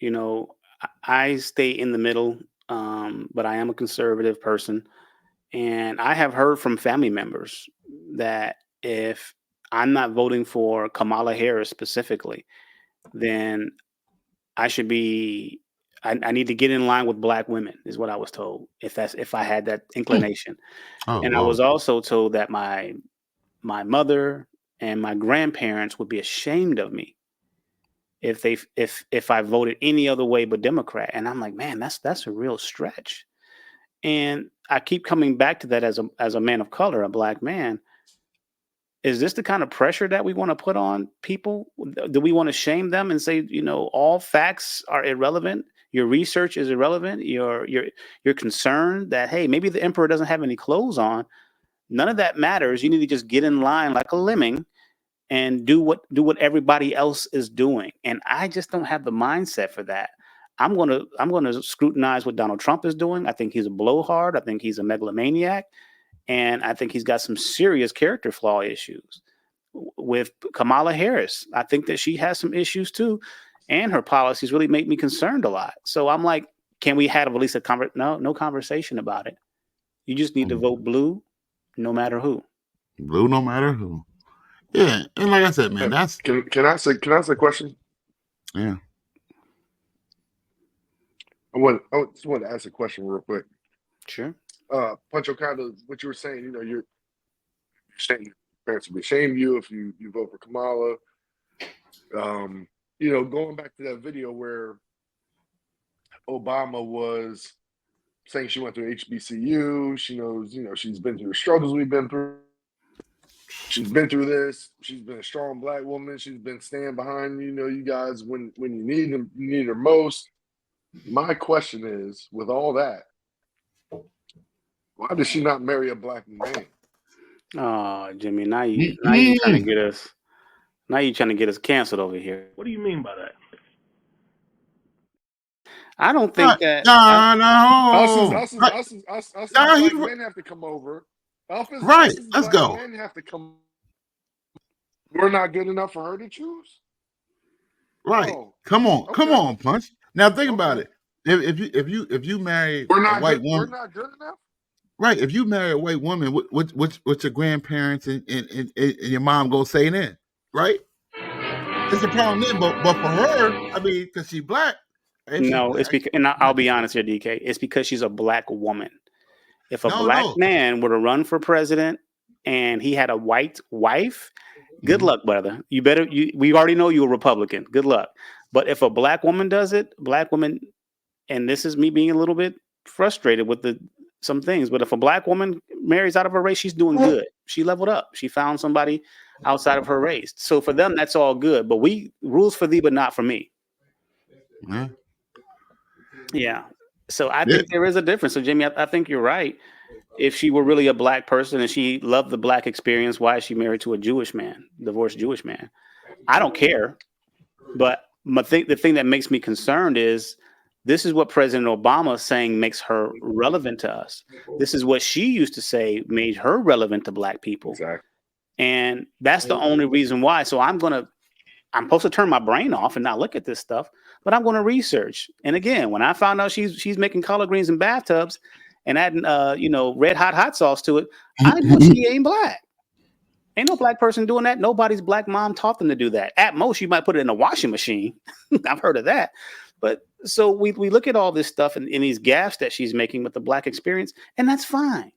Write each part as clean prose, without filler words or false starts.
You know, I stay in the middle, but I am a conservative person. And I have heard from family members that if I'm not voting for Kamala Harris specifically, then I should be. I need to get in line with black women, is what I was told. If I had that Hmm. inclination, Oh and I was Lord. also told that my mother and my grandparents would be ashamed of me if I voted any other way but Democrat. And I'm like, man, that's a real stretch. And I keep coming back to that as a man of color, a black man. Is this the kind of pressure that we want to put on people? Do we want to shame them and say, all facts are irrelevant? Your research is irrelevant. You're concerned that, hey, maybe the emperor doesn't have any clothes on. None of that matters. You need to just get in line like a lemming and do what everybody else is doing. And I just don't have the mindset for that. I'm gonna scrutinize what Donald Trump is doing. I think he's a blowhard. I think he's a megalomaniac, and I think he's got some serious character flaw issues. With Kamala Harris, I think that she has some issues too, and her policies really make me concerned a lot. So I'm like, can we have at least a no conversation about it? You just need to Mm. vote blue, no matter who. Blue, no matter who. Yeah, and like I said, man, that's Can I ask a question? yeah. I just want to ask a question real quick. Sure. Puncho, kind of what you were saying. You're saying your parents would shame you if you vote for Kamala. Going back to that video where Obama was saying she went through HBCU. She knows, she's been through the struggles we've been through. She's been through this. She's been a strong black woman. She's been standing behind, you guys when you need her most. My question is, with all that, why did she not marry a black man? Oh, Jimmy, now you trying to get us canceled over here. What do you mean by that? I don't think that. No, Us right. as No, black men have to come over. right. Us as Let's black go. men have to come. We're not good enough for her to choose. Right. Oh, Come okay. on, Punch. Now think about Okay. it. If you marry We're a not white good. We're woman, not good enough. right? If you marry a white woman, what your grandparents and your mom gonna say then, right? It's a problem then. But for her, I mean, because she's black. If she's No, it's black, because, and I'll be honest here, DK. It's because she's a black woman. If a black no. man were to run for president and he had a white wife, good Mhm. luck, brother. We already know you're a Republican. Good luck. But if a black woman does it, black woman, and this is me being a little bit frustrated with some things, but if a black woman marries out of her race, she's doing good. She leveled up. She found somebody outside of her race. So for them, that's all good. But we rules for thee, but not for me. Yeah. Yeah. So I Yeah. think there is a difference. So Jimmy, I think you're right. If she were really a black person and she loved the black experience, why is she married to a Jewish man, divorced Jewish man? I don't care. But the thing that makes me concerned is this is what President Obama is saying makes her relevant to us. This is what she used to say made her relevant to black people. Exactly. And that's the only reason why. So I'm supposed to turn my brain off and not look at this stuff, but I'm going to research. And again, when I found out she's making collard greens in bathtubs and adding red hot sauce to it, I know she ain't black. Ain't no black person doing that. Nobody's black mom taught them to do that. At most, you might put it in a washing machine. I've heard of that. But so we look at all this stuff and in these gaps that she's making with the black experience, and that's fine.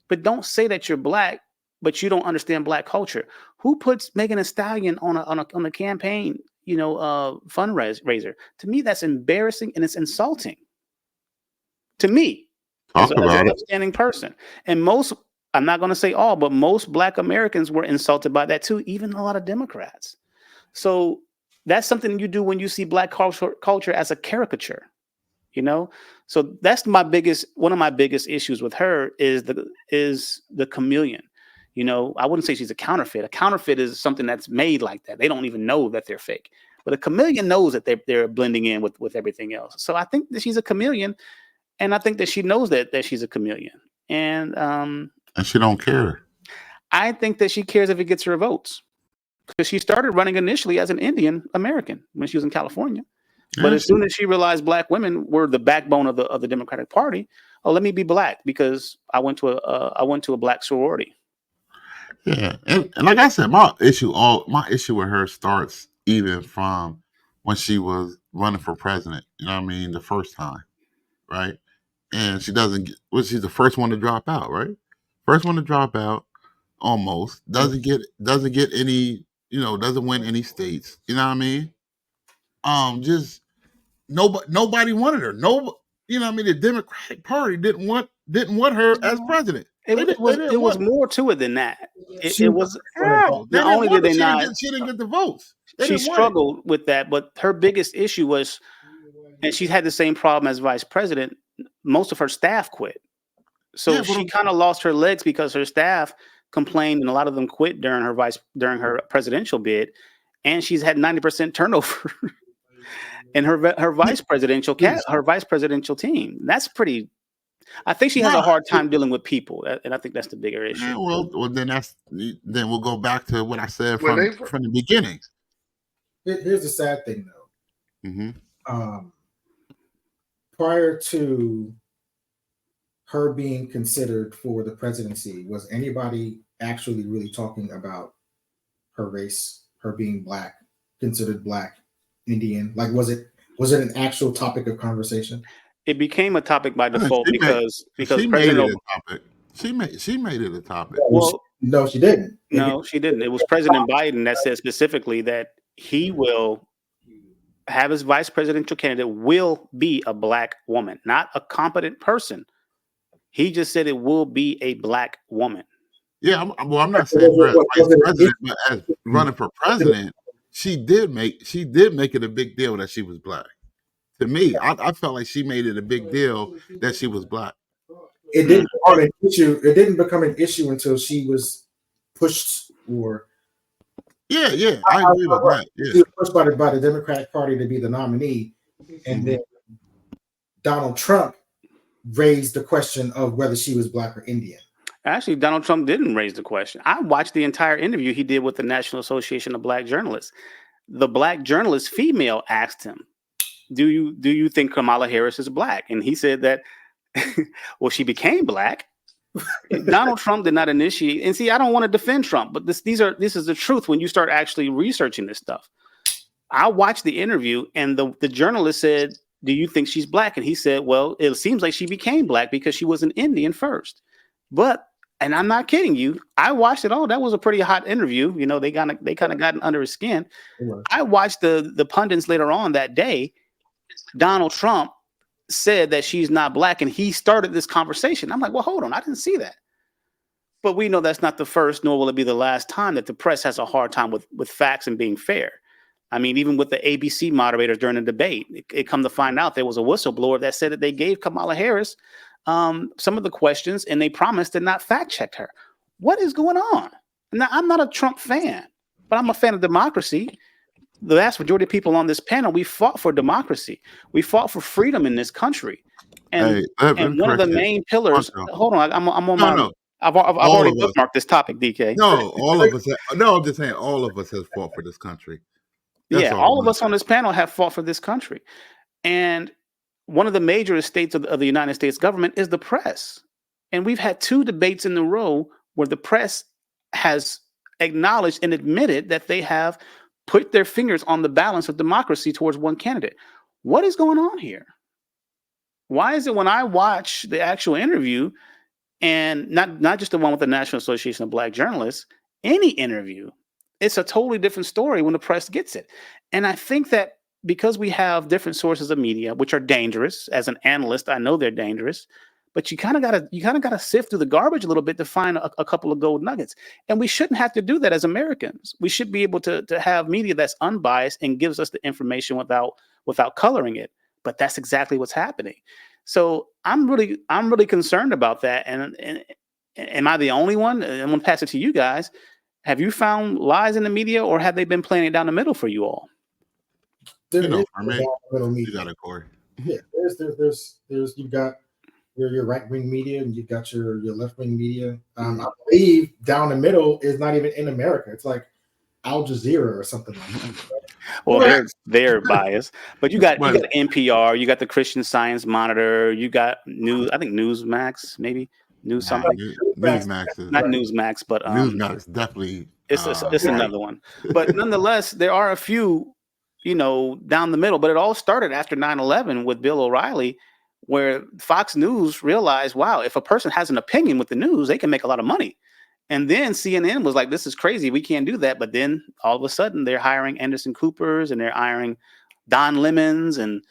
But don't say that you're black, but you don't understand black culture. Who puts Megan Thee Stallion on a campaign, fundraiser? To me, that's embarrassing and it's insulting. To me, as Talk an about it. upstanding person, and most. I'm not going to say all, but most black Americans were insulted by that too, even a lot of Democrats. So that's something you do when you see black culture as a caricature, So that's one of my biggest issues with her is the chameleon. I wouldn't say she's a counterfeit. A counterfeit is something that's made like that. They don't even know that they're fake. But a chameleon knows that they're blending in with everything else. So I think that she's a chameleon, and I think that she knows that she's a chameleon. And And she don't care. I think that she cares if it gets her votes because she started running initially as an Indian American when she was in California. But as soon as she realized black women were the backbone of the Democratic Party, oh, let me be black because I went to a black sorority. Yeah, and like I said, my issue with her starts even from when she was running for president. You know what I mean? The first time, right? And she doesn't get. Well, she's the first one to drop out, right? First one to drop out, almost doesn't get any. Doesn't win any states. You know what I mean? Just nobody wanted her. You know what I mean? The Democratic Party didn't want her as president. It was more to it than that. It was how? not only did they not. She didn't get the votes. She struggled with that, but her biggest issue was, and she had the same problem as vice president. Most of her staff quit, so she kind of lost her legs because her staff complained, and a lot of them quit during her presidential bid, and she's had 90% turnover in her vice presidential team. That's pretty. I think she has a hard time dealing with people, and I think that's the bigger issue. Yeah, well, then we'll go back to what I said from the beginning. Here's the sad thing, though. Mm-hmm. Prior to her being considered for the presidency, was anybody actually really talking about her race, her being black, considered black, Indian? Like, was it an actual topic of conversation? It became a topic by default because she made it a topic. She made it a topic. Well, no, she didn't. No, she didn't. It was President Biden that said specifically that he will have his vice presidential candidate will be a black woman, not a competent person. He just said it will be a black woman. Yeah, I'm not saying her as vice president, but as running for president, she did make it a big deal that she was black. To me, I felt like she made it a big deal that she was black. It didn't become an issue. It didn't become an issue until she was pushed or. Yeah, I agree with that. Yeah. She was pushed by the Democratic Party to be the nominee, and then Donald Trump raised the question of whether she was black or Indian. Actually, Donald Trump didn't raise the question. I watched the entire interview he did with the National Association of Black Journalists. The black journalist female asked him, Do you think Kamala Harris is black? And he said that, well, she became black. Donald Trump did not initiate. And see, I don't want to defend Trump, but this is the truth when you start actually researching this stuff. I watched the interview, and the journalist said, do you think she's black? And he said, well, it seems like she became black because she was an Indian first. But, and I'm not kidding you, I watched it all. That was a pretty hot interview. You know, they kind of got under his skin. I watched the pundits later on that day. Donald Trump said that she's not black, and he started this conversation. I'm like, well, hold on, I didn't see that. But we know that's not the first, nor will it be the last time that the press has a hard time with facts and being fair. I mean, even with the ABC moderators during the debate, it come to find out there was a whistleblower that said that they gave Kamala Harris some of the questions, and they promised to not fact check her. What is going on? Now, I'm not a Trump fan, but I'm a fan of democracy. The vast majority of people on this panel, we fought for democracy. We fought for freedom in this country. And, and one of the main pillars, hold on, I'm on my, no. I've already bookmarked this topic, DK. No, all of us, I'm just saying all of us have fought for this country. That's all of us on this panel have fought for this country. And one of the major estates of the United States government is the press. And we've had 2 debates in a row where the press has acknowledged and admitted that they have put their fingers on the balance of democracy towards one candidate. What is going on here? Why is it when I watch the actual interview, and not just the one with the National Association of Black Journalists, any interview, it's a totally different story when the press gets it. And I think that because we have different sources of media, which are dangerous, as an analyst, I know they're dangerous, but you kind of gotta sift through the garbage a little bit to find a couple of gold nuggets. And we shouldn't have to do that as Americans. We should be able to have media that's unbiased and gives us the information without coloring it. But that's exactly what's happening. So I'm really concerned about that. And am I the only one? I'm gonna pass it to you guys. Have you found lies in the media, or have they been playing it down the middle for you all? For me, you got it, Corey. Yeah, there's you've got your right wing media and you've got your left wing media. I believe down the middle is not even in America. It's like Al Jazeera or something like that. Well, Well, they're biased, but you got well, NPR, you got the Christian Science Monitor, you got News. I think Newsmax, maybe News nah, something. Newsmax is Not Newsmax, but Newsmax is definitely it's right. another one. But nonetheless, there are a few, down the middle. But it all started after 9/11 with Bill O'Reilly, where Fox News realized, wow, if a person has an opinion with the news, they can make a lot of money. And then CNN was like, this is crazy. We can't do that. But then all of a sudden they're hiring Anderson Coopers and they're hiring Don Lemons and